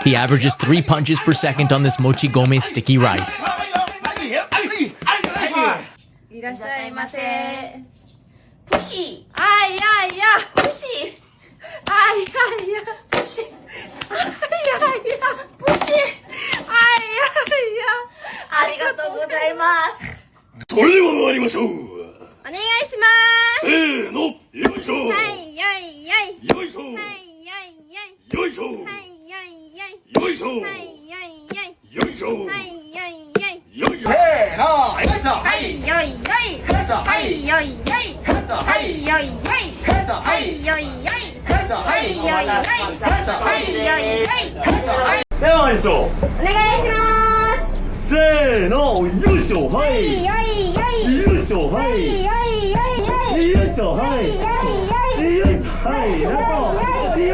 He averages 3 punches per second on this Mochi Gomez sticky rice. いらっしゃいませ。プシあいやいやプシあいやいやプシあいやいやプシあいやいやありがとうございます。それでは参りましょう。お願いします。せーの、よいしょ。はいよいよいよいしょ。はいよいよいよいしょ。はいよいよいよいしょ。はいよいよいよいしょ。はいよいよいよいしょ。せーの、よいしょ。はいよいよいはいよいよいはいよいよいはいよいよいはいよいよいはいよいよいでは参りましょう。お願いしますせーの、よいしょ。はい。よいよいよいしょ。はい。よいよいよいよいしょ。はい。よいよいよいしょ。はい。ラスト。よ